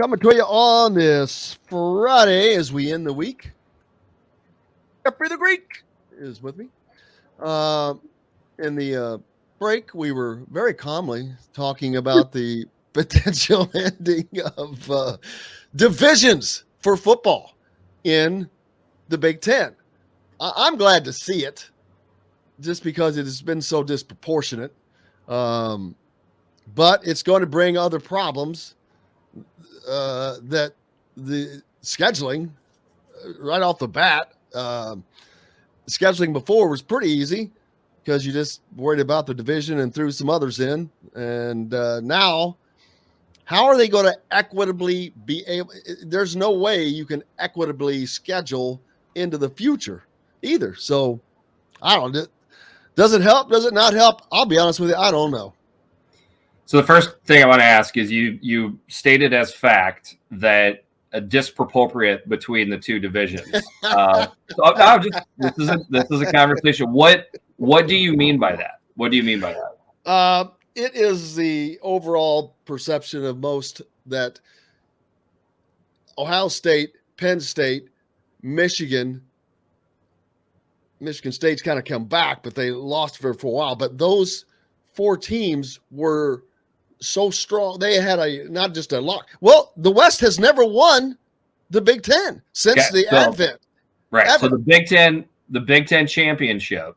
Coming to you on this Friday as we end the week. Jeffrey the Greek is with me. In the break, we were very calmly talking about the potential ending of divisions for football in the Big Ten. I'm glad to see it just because it has been so disproportionate. But it's going to bring other problems that the scheduling right off the bat. Scheduling before was pretty easy because you just worried about the division and threw some others in. And now, how are they going to equitably be able? There's no way you can equitably schedule into the future either. So I don't know. Does it help? Does it not help? I'll be honest with you. I don't know. So the first thing I want to ask is you stated as fact that a disproportionate between the two divisions. This is a conversation. What do you mean by that? What do you mean by that? It is the overall perception of most that Ohio State, Penn State, Michigan State's kind of come back, but they lost for a while. But those four teams were so strong. They had not just a lock. Well, the West has never won the Big Ten since the advent. Right. Ever. So the Big Ten championship,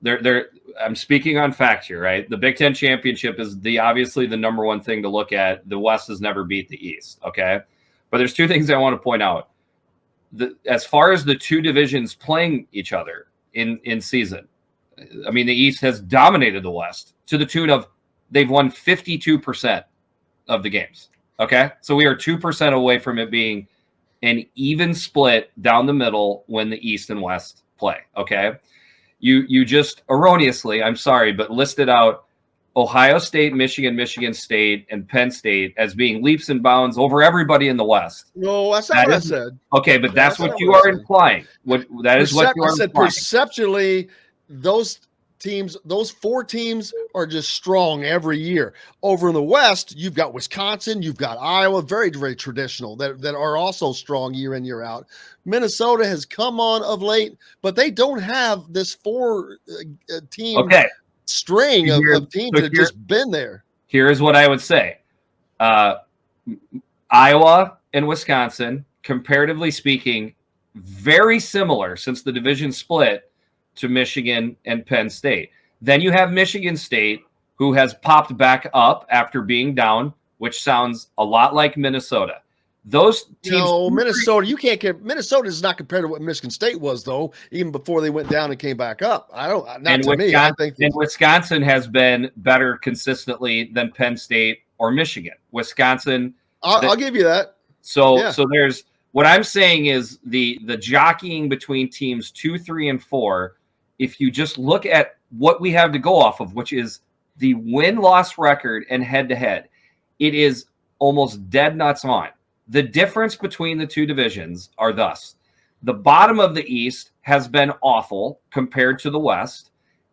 I'm speaking on fact here, right? The Big Ten championship is obviously the number one thing to look at. The West has never beat the East. Okay. But there's two things I want to point out. As far as the two divisions playing each other in season, I mean, the East has dominated the West to the tune of they've won 52% of the games. Okay. So we are 2% away from it being an even split down the middle when the East and West play. Okay. You just erroneously, I'm sorry, but listed out Ohio State, Michigan State, and Penn State as being leaps and bounds over everybody in the West. No, that's not what I said. Okay, but that's what you are implying. What you are implying. Perceptually, those four teams are just strong every year. Over in the West, you've got Wisconsin, you've got Iowa, very, very traditional, that are also strong year in, year out. Minnesota has come on of late, but they don't have this four-team string of teams that have just been there. Here's what I would say. Iowa and Wisconsin, comparatively speaking, very similar since the division split to Michigan and Penn State. Then you have Michigan State, who has popped back up after being down, which sounds a lot like Minnesota. Those teams. No, Minnesota, you can't get Minnesota is not compared to what Michigan State was, though, even before they went down and came back up. Wisconsin has been better consistently than Penn State or Michigan. Wisconsin. I'll give you that. So there's what I'm saying is the jockeying between teams 2, 3, and 4. If you just look at what we have to go off of, which is the win-loss record and head-to-head, it is almost dead nuts on. The difference between the two divisions are thus. The bottom of the East has been awful compared to the West,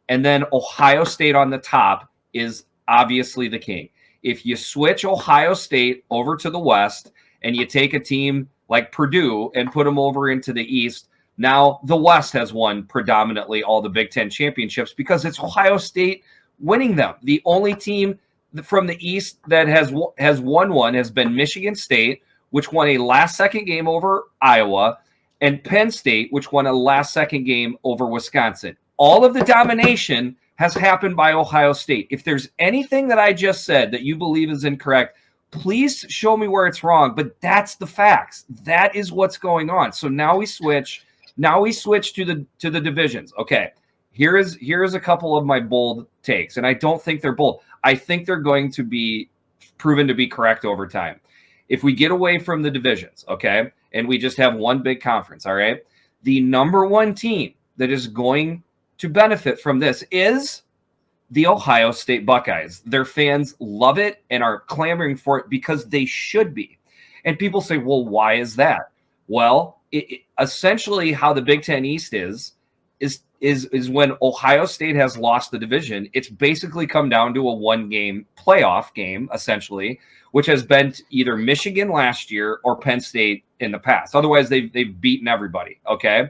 and then Ohio State on the top is obviously the king. If you switch Ohio State over to the West and you take a team like Purdue and put them over into the East, now the West has won predominantly all the Big Ten championships because it's Ohio State winning them. The only team from the East that has won one has been Michigan State, which won a last-second game over Iowa, and Penn State, which won a last-second game over Wisconsin. All of the domination has happened by Ohio State. If there's anything that I just said that you believe is incorrect, please show me where it's wrong, but that's the facts. That is what's going on. So now we switch to the divisions. Okay. Here is a couple of my bold takes, and I don't think they're bold. I think they're going to be proven to be correct over time. If we get away from the divisions, okay, and we just have one big conference, all right, the number one team that is going to benefit from this is the Ohio State Buckeyes. Their fans love it and are clamoring for it because they should be. And people say, well, why is that? Well, essentially how the Big Ten East is is when Ohio State has lost the division. It's basically come down to a 1-game playoff game, essentially, which has been either Michigan last year or Penn State in the past. Otherwise, they've beaten everybody. Okay.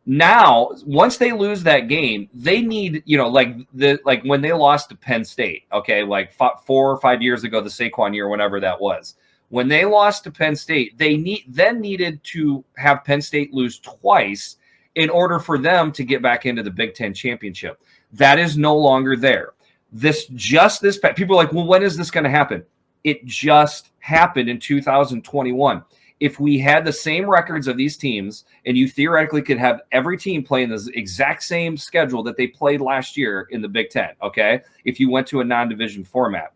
Now, once they lose that game, they need, like when they lost to Penn State, okay, like 4 or 5 years ago, the Saquon year, whenever that was, when they lost to Penn State, they needed to have Penn State lose twice in order for them to get back into the Big Ten championship. That is no longer there. People are like, well, when is this going to happen? It just happened in 2021. If we had the same records of these teams, and you theoretically could have every team playing the exact same schedule that they played last year in the Big Ten, okay, if you went to a non-division format,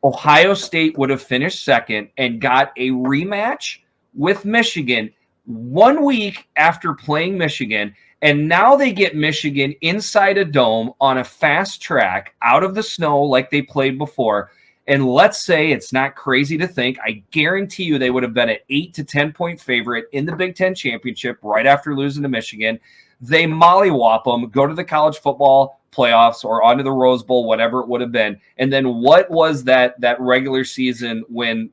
Ohio State would have finished second and got a rematch with Michigan 1 week after playing Michigan. And now they get Michigan inside a dome on a fast track out of the snow like they played before. And let's say it's not crazy to think, I guarantee you they would have been an 8 to 10 point favorite in the Big Ten championship right after losing to Michigan. They mollywop them, go to the college football playoffs or onto the Rose Bowl, whatever it would have been. And then what was that regular season win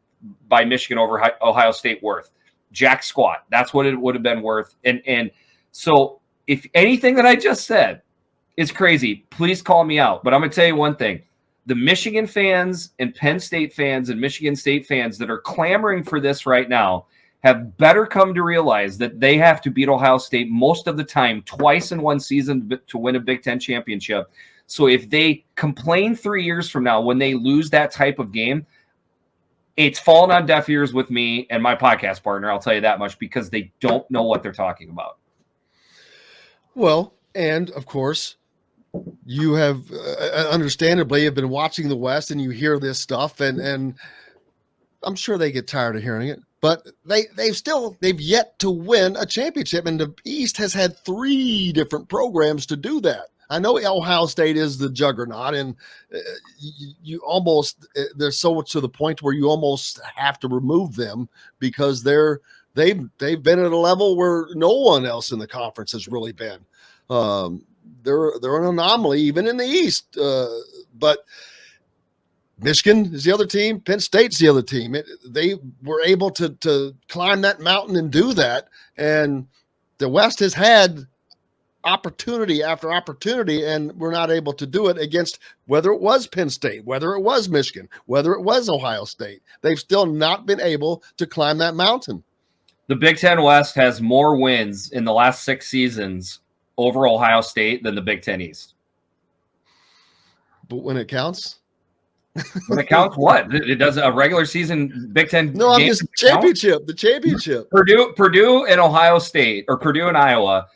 by Michigan over Ohio State worth? Jack squat. That's what it would have been worth. And so if anything that I just said is crazy, please call me out. But I'm going to tell you one thing. The Michigan fans and Penn State fans and Michigan State fans that are clamoring for this right now have better come to realize that they have to beat Ohio State most of the time, twice in one season to win a Big Ten championship. So if they complain 3 years from now when they lose that type of game, it's fallen on deaf ears with me and my podcast partner, I'll tell you that much, because they don't know what they're talking about. Well, and of course, you have understandably have been watching the West and you hear this stuff and I'm sure they get tired of hearing it, but they've yet to win a championship, and the East has had 3 different programs to do that. I know Ohio State is the juggernaut, and you almost they're so much to the point where you almost have to remove them because they've been at a level where no one else in the conference has really been. They're an anomaly even in the East, but Michigan is the other team. Penn State's the other team. They were able to climb that mountain and do that. And the West has had opportunity after opportunity, and we're not able to do it against whether it was Penn State, whether it was Michigan, whether it was Ohio State. They've still not been able to climb that mountain. The Big Ten West has more wins in the last 6 seasons over Ohio State than the Big Ten East. But when it counts? When it counts, what? It does a regular season Big Ten. No, I'm just championship. The championship. Purdue and Ohio State, or Purdue and Iowa,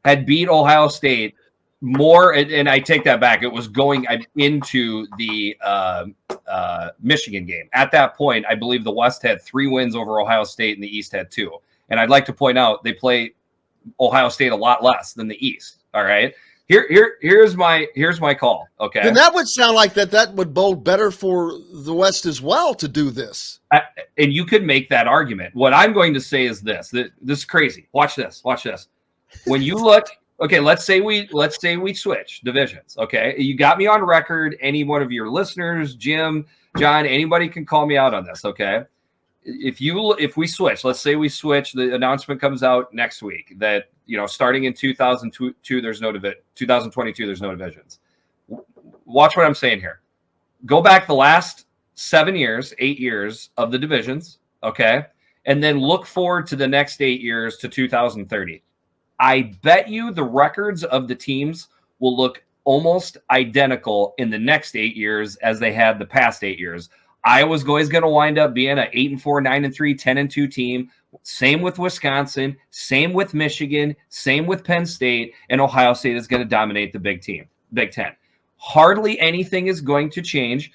had beat Ohio State more, and I take that back. It was going into the Michigan game. At that point, I believe the West had 3 wins over Ohio State, and the East had 2. And I'd like to point out they play Ohio State a lot less than the East. All right. Here's my call. Okay. And that would sound like that would bode better for the West as well to do this. And you could make that argument. What I'm going to say is this. This is crazy. Watch this. When you look, okay, let's say we switch divisions. Okay. You got me on record. Any one of your listeners, Jim, John, anybody can call me out on this. Okay. If we switch, let's say we switch, the announcement comes out next week that, starting in 2022, there's no 2022, there's no divisions. Watch what I'm saying here. Go back the last 8 years of the divisions. Okay. And then look forward to the next 8 years to 2030. I bet you the records of the teams will look almost identical in the next 8 years as they had the past 8 years. Iowa's always going to wind up being an 8-4, 9-3, 10-2 team. Same with Wisconsin, same with Michigan, same with Penn State, and Ohio State is going to dominate the Big Ten. Hardly anything is going to change.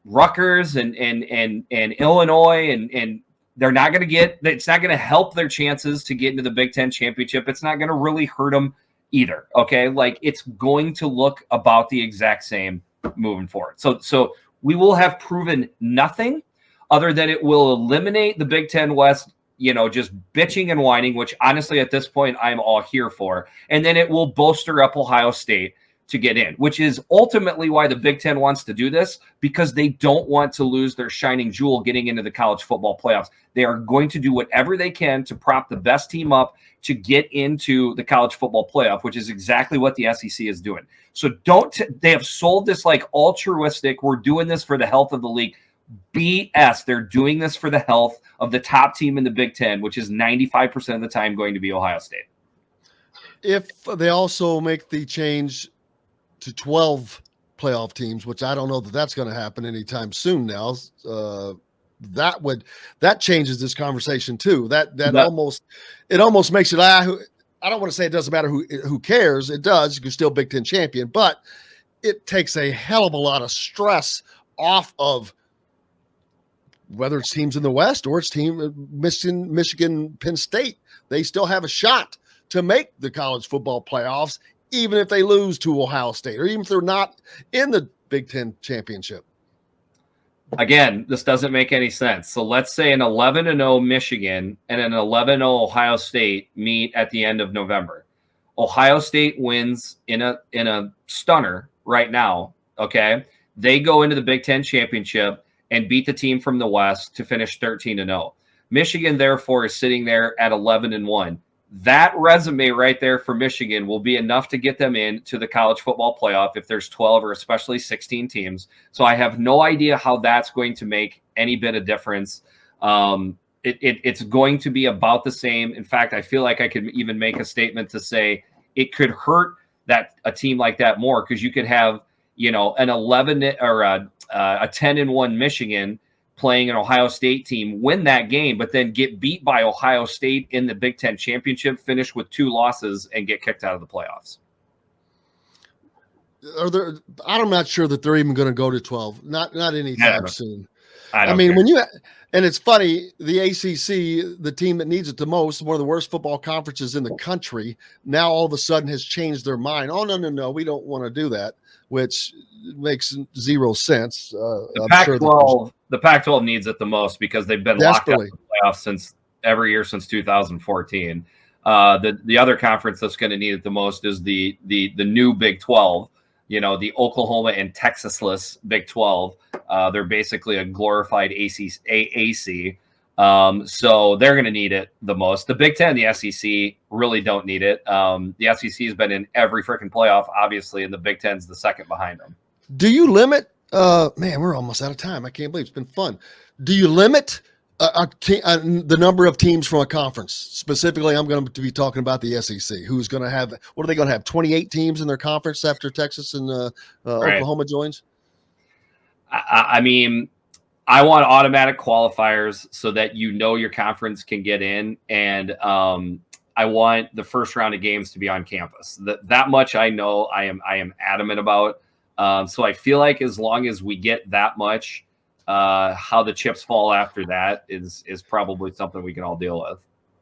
Rutgers and Illinois and they're not going to get. It's not going to help their chances to get into the Big Ten championship. It's not going to really hurt them either. Okay, like it's going to look about the exact same moving forward. So we will have proven nothing other than it will eliminate the Big Ten West just bitching and whining, which honestly at this point I'm all here for. And then it will bolster up Ohio State to get in, which is ultimately why the Big Ten wants to do this, because they don't want to lose their shining jewel getting into the college football playoffs. They are going to do whatever they can to prop the best team up to get into the college football playoff, which is exactly what the SEC is doing. So they have sold this like altruistic, we're doing this for the health of the league. BS. They're doing this for the health of the top team in the Big Ten, which is 95% of the time going to be Ohio State. If they also make the change to 12 playoff teams, which I don't know that that's going to happen anytime soon now, that changes this conversation too. That almost makes it, I don't want to say it doesn't matter who cares. It does. You're still Big Ten champion, but it takes a hell of a lot of stress off of whether it's teams in the West or it's team Michigan, Penn State. They still have a shot to make the college football playoffs, even if they lose to Ohio State or even if they're not in the Big Ten championship. Again, this doesn't make any sense. So let's say an 11-0 Michigan and an 11-0 Ohio State meet at the end of November. Ohio State wins in a stunner right now, okay? They go into the Big Ten championship and beat the team from the West to finish 13-0. Michigan, therefore, is sitting there at 11-1. That resume right there for Michigan will be enough to get them into the college football playoff if there's 12 or especially 16 teams. So I have no idea how that's going to make any bit of difference. It's going to be about the same. In fact, I feel like I could even make a statement to say it could hurt a team like that more, because you could have, an 11 or a 10-1 Michigan playing an Ohio State team, win that game, but then get beat by Ohio State in the Big Ten championship, finish with 2 losses, and get kicked out of the playoffs. I'm not sure that they're even going to go to 12. Not anytime soon. I mean, and it's funny, the ACC, the team that needs it the most, one of the worst football conferences in the country, now all of a sudden has changed their mind. Oh, no, we don't want to do that, which makes zero sense. The Pac-12 needs it the most because they've been locked out of the playoffs every year since 2014. The other conference that's going to need it the most is the new Big 12. The Oklahoma and Texas-less Big 12. They're basically a glorified AAC. So they're going to need it the most. The Big Ten, the SEC really don't need it. The SEC has been in every freaking playoff, obviously, and the Big Ten's the second behind them. Do you limit? Man, we're almost out of time. I can't believe it's been fun. Do you limit the number of teams from a conference? Specifically, I'm going to be talking about the SEC. Who's going to have? What are they going to have? 28 teams in their conference after Texas and Oklahoma joins. I mean, I want automatic qualifiers so that your conference can get in, and I want the first round of games to be on campus. That much I know I am adamant about. So I feel like as long as we get that much, how the chips fall after that is probably something we can all deal with.